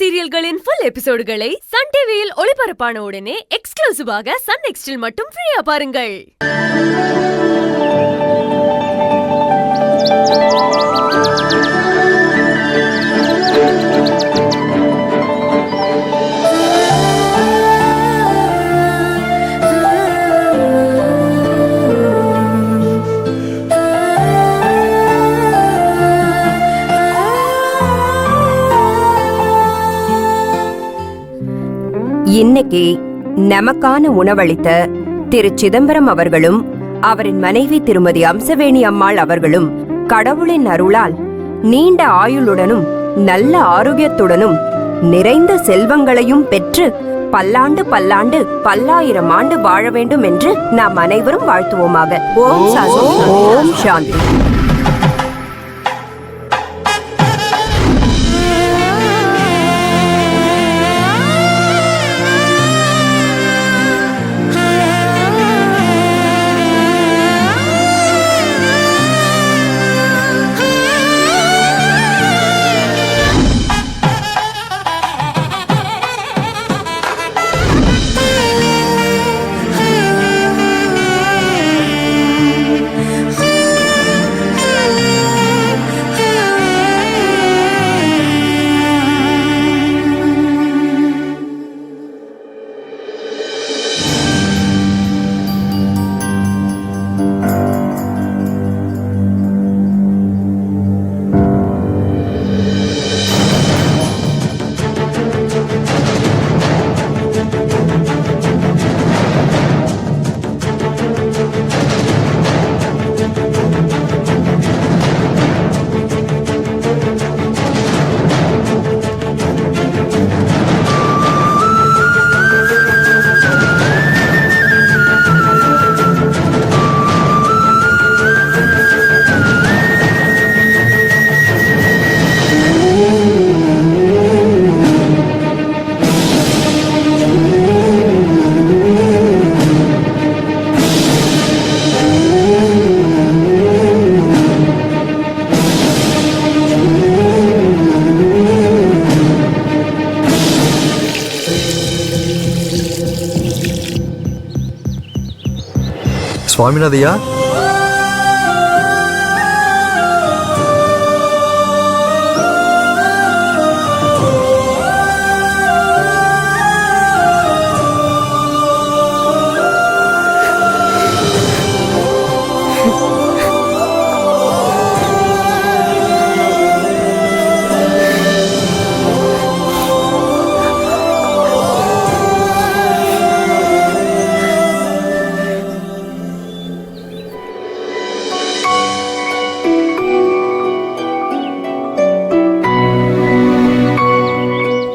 சீரியல்களின் full எபிசோடுகளை Sun டிவியில் ஒளிபரப்பான உடனே எக்ஸ்க்ளூசிவாக சன் நெக்ஸ்டில் மட்டும் ஃப்ரீயா பாருங்கள். இன்னைக்கு நமக்கான உணவளித்த திரு சிதம்பரம் அவர்களும் அவரின் மனைவி திருமதி அம்சவேணி அம்மாள் அவர்களும் கடவுளின் அருளால் நீண்ட ஆயுளுடனும் நல்ல ஆரோக்கியத்துடனும் நிறைந்த செல்வங்களையும் பெற்று பல்லாண்டு பல்லாண்டு பல்லாயிரம் ஆண்டு வாழ வேண்டும் என்று நாம் அனைவரும் வாழ்த்துவோமாக. ஓம் சாந்தி, ஓம் சாந்தி. சுவாமிநாதையா,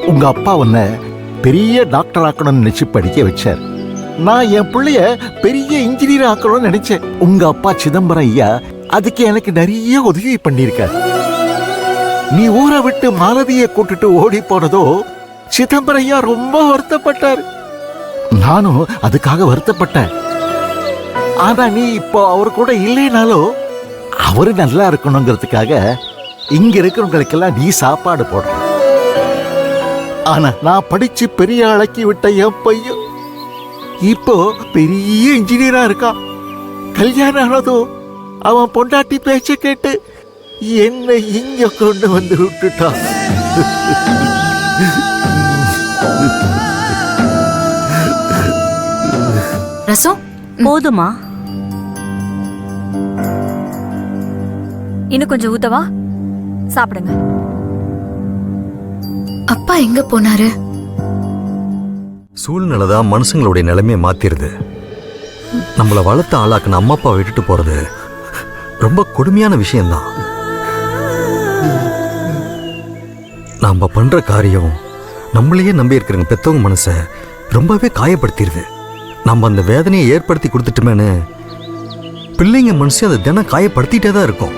உங்க அப்பா உன்னை பெரிய டாக்டர் ஆக்கணும்னு நினைச்சு படிக்க வச்சார். நான் என் பிள்ளைய பெரிய இன்ஜினியர் ஆக்கணும்னு நினைச்சேன். உங்க அப்பா சிதம்பரம் ஐயா அதுக்கு எனக்கு நிறைய உதவி பண்ணிருக்கார். நீ ஊரை விட்டு மாலதியை கூட்டிட்டு ஓடி போனதோ சிதம்பரம் ஐயா ரொம்ப வருத்தப்பட்டார். நானும் அதுக்காக வருத்தப்பட்டேன். ஆனா நீ இப்போ அவர் கூட இல்லைனாலும் அவரு நல்லா இருக்கணுங்கிறதுக்காக இங்க இருக்கிறவங்களுக்கெல்லாம் நீ சாப்பாடு போடுற. ஆனா நான் படிச்சு பெரிய ஆளாக்கி விட்ட என் பையன் இப்போ பெரிய இன்ஜினியரா இருக்கான். கல்யாணம் ஆனதும் அவன் பொண்டாட்டி பேச்ச கேட்டு என்னை இங்க கொண்டு வந்து விட்டுட்டான். ரசம் போதுமா? இன்னும் கொஞ்சம் ஊத்தவா? சாப்பிடுங்க. அப்பா எங்க போனாரு? சூழ்நிலைதான் மனுஷங்களுடைய நிலைமையை மாத்திருது. நம்மள வளர்த்த ஆளாக்குன அம்மா அப்பா விட்டுட்டு போறது ரொம்ப கொடுமையான விஷயம்தான். நாம பண்ற காரியம் நம்மளையே நம்பி இருக்கிறவங்க பெத்தவங்க மனசை ரொம்பவே காயப்படுத்திடுது. நம்ம அந்த வேதனையை ஏற்படுத்தி கொடுத்துட்டோமேனு பிள்ளைங்க மனசையும் அதை தினம் காயப்படுத்திட்டே தான் இருக்கும்.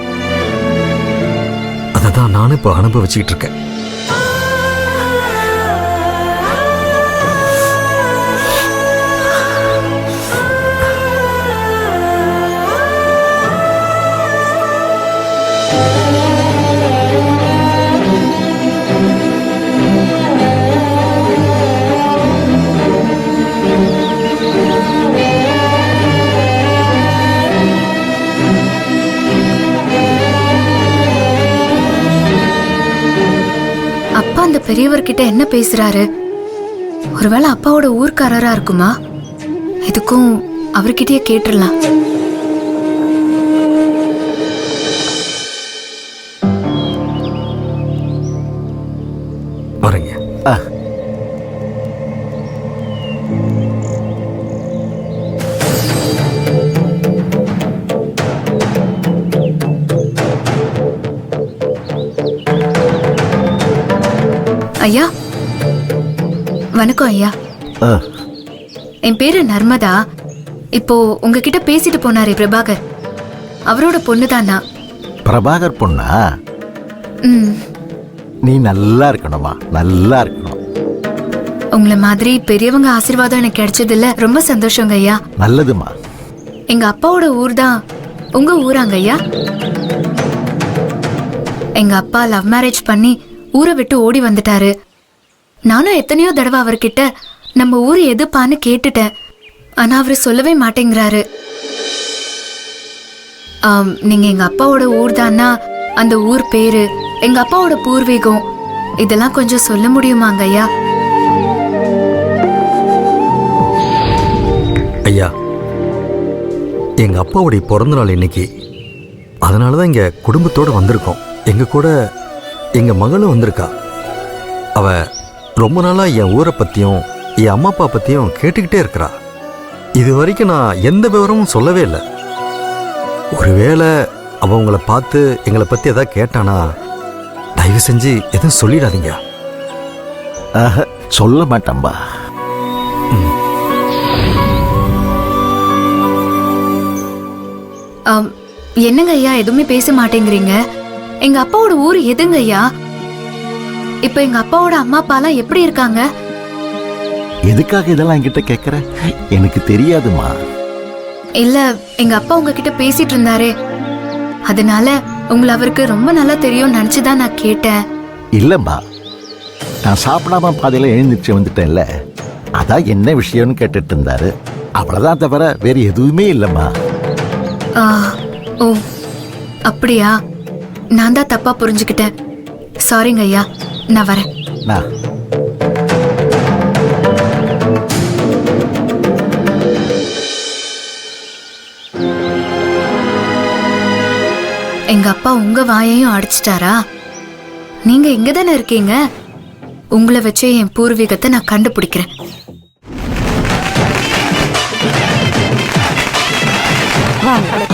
அதை தான் நானும் இப்போ அனுபவிச்சுக்கிட்டு இருக்கேன். அப்பா அந்த பெரியவர்கிட்ட என்ன பேசுறாரு? ஒருவேளை அப்பாவோட ஊர்க்காரரா இருக்குமா? இதுக்கும் அவர்கிட்டயே கேட்டுடலாம். வரேங்க. ஐயா வணக்கம் ஐயா. ஆ, என் பேரு நர்மதா. இப்போ உங்ககிட்ட பேசிட்டு போனாரே பிரபாகர், அவரோட பொண்ணுதானா? பிரபாகர் பொண்ணா? ம். நீ நல்லா இருக்கணுமா, நல்லா இருக்கணும். உங்களை மாதிரி பெரியவங்க ஆசீர்வாதம் எனக்கு கிடைச்சதில்ல, ரொம்ப சந்தோஷங்க ஐயா. நல்லதுமா. எங்க அப்பாவோட ஊர் தான் உங்க ஊராங்க ஐயா? எங்க அப்பா லவ் மேரேஜ் பண்ணி ஊரை விட்டு ஓடி வந்துட்டாரு. நானும் எத்தனையோ தடவை அவர்கிட்ட நம்ம ஊர் எதுப்பான்னு கேட்டுட்டேன். ஆனா அவரு சொல்லவே மாட்டேங்கிறாரு. நீங்க எங்க அப்பாவோட ஊர் தானா, அந்த ஊர் பேரு, எங்க அப்பாவோட பூர்வீகம், இதெல்லாம் கொஞ்சம் சொல்ல முடியுமாங்க ஐயா? ஐயா, எங்க அப்பாவுடைய பிறந்த நாள் இன்னைக்கு. அதனாலதான் இங்க குடும்பத்தோட வந்திருக்கோம். எங்க கூட எங்க மகளும் வந்திருக்கா. அவ ரொம்ப நாளா என் ஊரை பத்தியும் என் அம்மா அப்பா பத்தியும் கேட்டுக்கிட்டே இருக்கிறா. இது வரைக்கும் நான் எந்த விவரமும் சொல்லவே இல்லை. ஒருவேளை அவ உங்களை பார்த்து எங்களை பத்தி ஏதாவது கேட்டானா, தயவு செஞ்சு எதுவும் சொல்லிடாதீங்க. ஆஹா, சொல்ல மாட்டேன்பா. என்னங்க ஐயா எதுவுமே பேச மாட்டேங்கிறீங்க? எங்க அப்பாவோட ஊர் எதுங்க ஐயா? இப்ப எங்க அப்பாவோட அம்மா அப்பாலாம் எப்படி இருக்காங்க? எதுக்காக இதெல்லாம் என்கிட்ட கேட்கற? எனக்கு தெரியாதுமா. இல்ல, எங்க அப்பா உங்ககிட்ட பேசிட்டு இருந்தாரே, அதனால உங்களை அவருக்கு ரொம்ப நல்லா தெரியும் நினைச்சுதான் நான் கேட்டேன். இல்லம்மா, நான் சாப்பிடாம பாதையில எழுந்திருச்சு வந்துட்டேன்ல, அதான் என்ன விஷயம்னு கேட்டுட்டு இருந்தாரு. அவ்வளவுதான், தவிர வேற எதுவுமே இல்லம்மா. ஓ அப்படியா? நான் தான் தப்பா புரிஞ்சுக்கிட்டேன். சாரிங்க ஐயா, நான் வரேன். நான் எங்க அப்பா உங்க வாயையும் அடிச்சிட்டாரா? நீங்க இங்க தானே இருக்கீங்க. உங்களை வச்சே என் பூர்வீகத்தை நான் கண்டுபிடிக்கிறேன். வாங்க.